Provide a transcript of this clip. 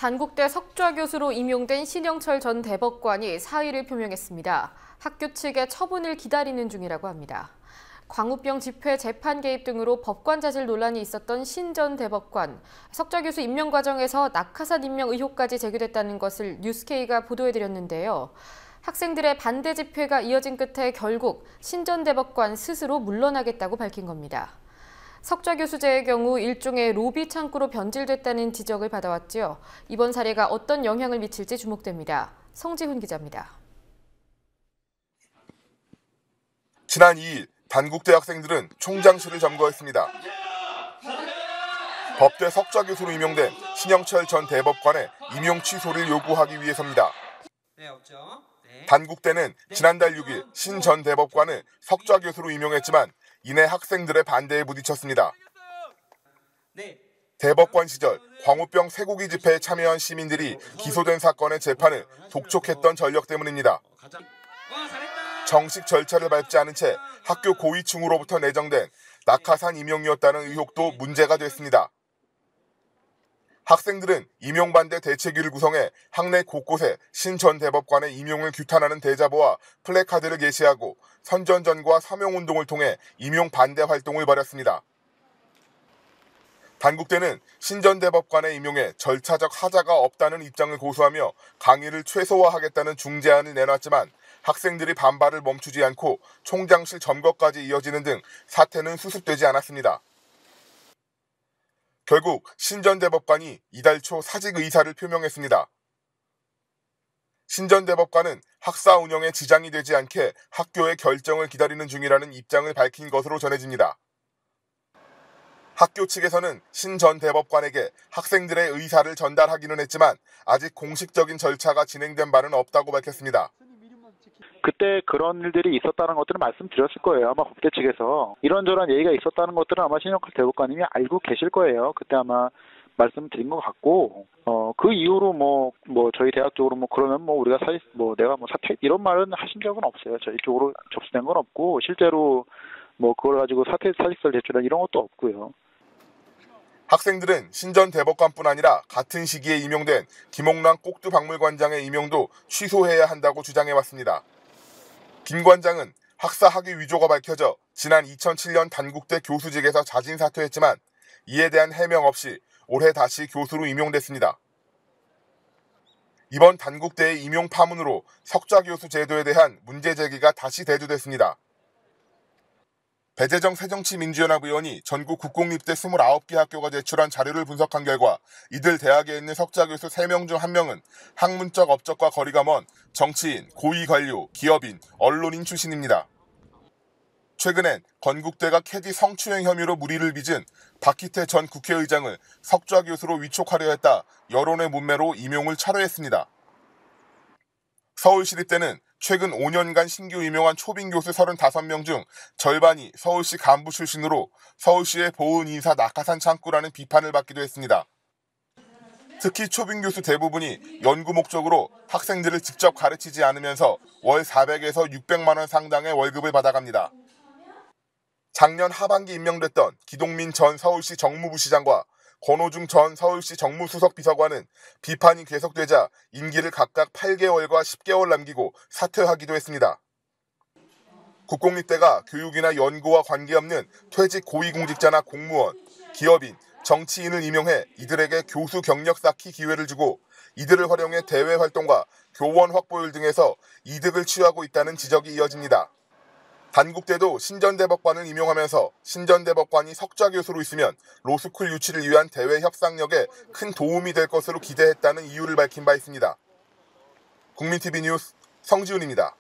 단국대 석좌 교수로 임용된 신영철 전 대법관이 사의를 표명했습니다. 학교 측의 처분을 기다리는 중이라고 합니다. 광우병 집회 재판 개입 등으로 법관 자질 논란이 있었던 신 전 대법관, 석좌 교수 임명 과정에서 낙하산 임명 의혹까지 제기됐다는 것을 뉴스K가 보도해드렸는데요. 학생들의 반대 집회가 이어진 끝에 결국 신 전 대법관 스스로 물러나겠다고 밝힌 겁니다. 석좌 교수제의 경우 일종의 로비 창구로 변질됐다는 지적을 받아왔죠. 이번 사례가 어떤 영향을 미칠지 주목됩니다. 성지훈 기자입니다. 지난 2일 단국대 학생들은 총장실을 점거했습니다. 법대 석좌 교수로 임용된 신영철 전 대법관의 임용 취소를 요구하기 위해서입니다. 단국대는 지난달 6일 신 전 대법관을 석좌 교수로 임용했지만 이내 학생들의 반대에 부딪혔습니다. 대법관 시절 광우병 쇠고기 집회에 참여한 시민들이 기소된 사건의 재판을 독촉했던 전력 때문입니다. 정식 절차를 밟지 않은 채 학교 고위층으로부터 내정된 낙하산 임용이었다는 의혹도 문제가 됐습니다. 학생들은 임용 반대 대책위를 구성해 학내 곳곳에 신 전 대법관의 임용을 규탄하는 대자보와 플래카드를 게시하고 선전전과 서명운동을 통해 임용 반대 활동을 벌였습니다. 단국대는 신 전 대법관의 임용에 절차적 하자가 없다는 입장을 고수하며 강의를 최소화하겠다는 중재안을 내놨지만 학생들이 반발을 멈추지 않고 총장실 점거까지 이어지는 등 사태는 수습되지 않았습니다. 결국 신 전 대법관이 이달 초 사직 의사를 표명했습니다. 신 전 대법관은 학사 운영에 지장이 되지 않게 학교의 결정을 기다리는 중이라는 입장을 밝힌 것으로 전해집니다. 학교 측에서는 신 전 대법관에게 학생들의 의사를 전달하기는 했지만 아직 공식적인 절차가 진행된 바는 없다고 밝혔습니다. 그때 그런 일들이 있었다는 것들을 말씀드렸을 거예요. 아마 법대 측에서 이런저런 얘기가 있었다는 것들은 아마 신영철 대법관님이 알고 계실 거예요. 그때 아마 말씀드린 것 같고, 그 이후로 저희 대학 쪽으로 그러면 우리가 내가 사퇴 이런 말은 하신 적은 없어요. 저희 쪽으로 접수된 건 없고 실제로 그걸 가지고 사직서를 제출한 이런 것도 없고요. 학생들은 신 전 대법관뿐 아니라 같은 시기에 임용된 김옥란 꼭두박물관장의 임용도 취소해야 한다고 주장해왔습니다. 김 관장은 학사 학위 위조가 밝혀져 지난 2007년 단국대 교수직에서 자진 사퇴했지만 이에 대한 해명 없이 올해 다시 교수로 임용됐습니다. 이번 단국대의 임용 파문으로 석좌 교수 제도에 대한 문제 제기가 다시 대두됐습니다. 배재정 새정치민주연합 의원이 전국 국공립대 29개 학교가 제출한 자료를 분석한 결과 이들 대학에 있는 석좌 교수 3명 중 1명은 학문적 업적과 거리가 먼 정치인, 고위관료, 기업인, 언론인 출신입니다. 최근엔 건국대가 캐디 성추행 혐의로 물의를 빚은 박희태 전 국회의장을 석좌 교수로 위촉하려 했다 여론의 문매로 임용을 철회했습니다. 서울시립대는 최근 5년간 신규 임용한 초빙 교수 35명 중 절반이 서울시 간부 출신으로 서울시의 보은 인사 낙하산 창구라는 비판을 받기도 했습니다. 특히 초빙 교수 대부분이 연구 목적으로 학생들을 직접 가르치지 않으면서 월 400에서 600만 원 상당의 월급을 받아갑니다. 작년 하반기 임명됐던 기동민 전 서울시 정무부시장과 권오중 전 서울시 정무수석 비서관은 비판이 계속되자 임기를 각각 8개월과 10개월 남기고 사퇴하기도 했습니다. 국공립대가 교육이나 연구와 관계없는 퇴직 고위공직자나 공무원, 기업인, 정치인을 임용해 이들에게 교수 경력 쌓기 기회를 주고 이들을 활용해 대외 활동과 교원 확보율 등에서 이득을 취하고 있다는 지적이 이어집니다. 단국대도 신 전 대법관을 임용하면서 신 전 대법관이 석좌 교수로 있으면 로스쿨 유치를 위한 대외 협상력에 큰 도움이 될 것으로 기대했다는 이유를 밝힌 바 있습니다. 국민TV 뉴스 성지훈입니다.